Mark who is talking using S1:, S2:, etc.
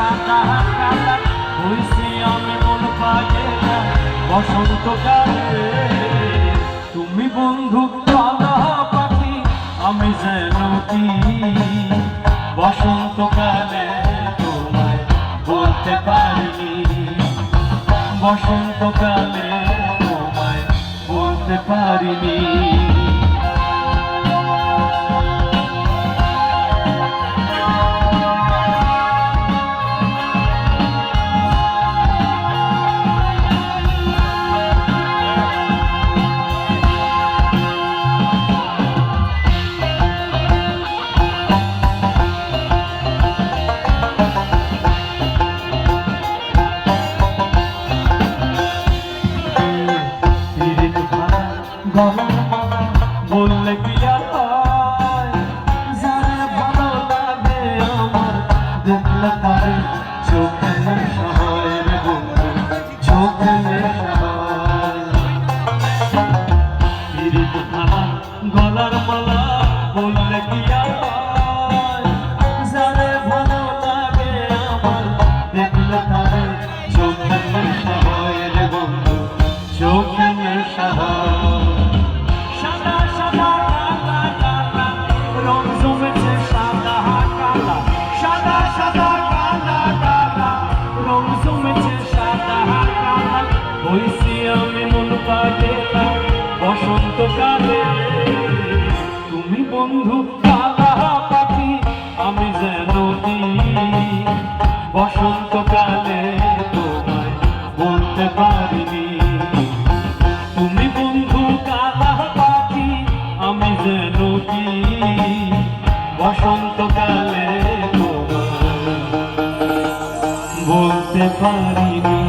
S1: সাদা কালা হইছি আমি মন পাগেলা বসন্তকালে। তুমি বন্ধু কালা পাখি আমি যেন কি বসন্তকালে তোমায় বলতে পারিনি, বসন্তকালে তোমায় বলতে পারিনি। বললে কি আর হয়, যারে ভালো লাগে আমার দেখলে তারে চোখে নেশা হয় রে বন্ধু, চোখে নেশা হয়। পিরিত ভালা গলার মালা বললে কি আর হয়, যারে ভালো লাগে আমার দেখলে তারে চোখে নেশা হয় রে বন্ধু, চোখে নেশা হয়। হইছি আমি মন পাগেলা বসন্তকালে। তুমি বন্ধু কালা পাখি আমি যেন কি বসন্তকালে তোমায় বলতে পারিনি। তুমি বন্ধু কালা পাখি আমি যেন কি বসন্তকালে তোমায় বলতে পারিনি।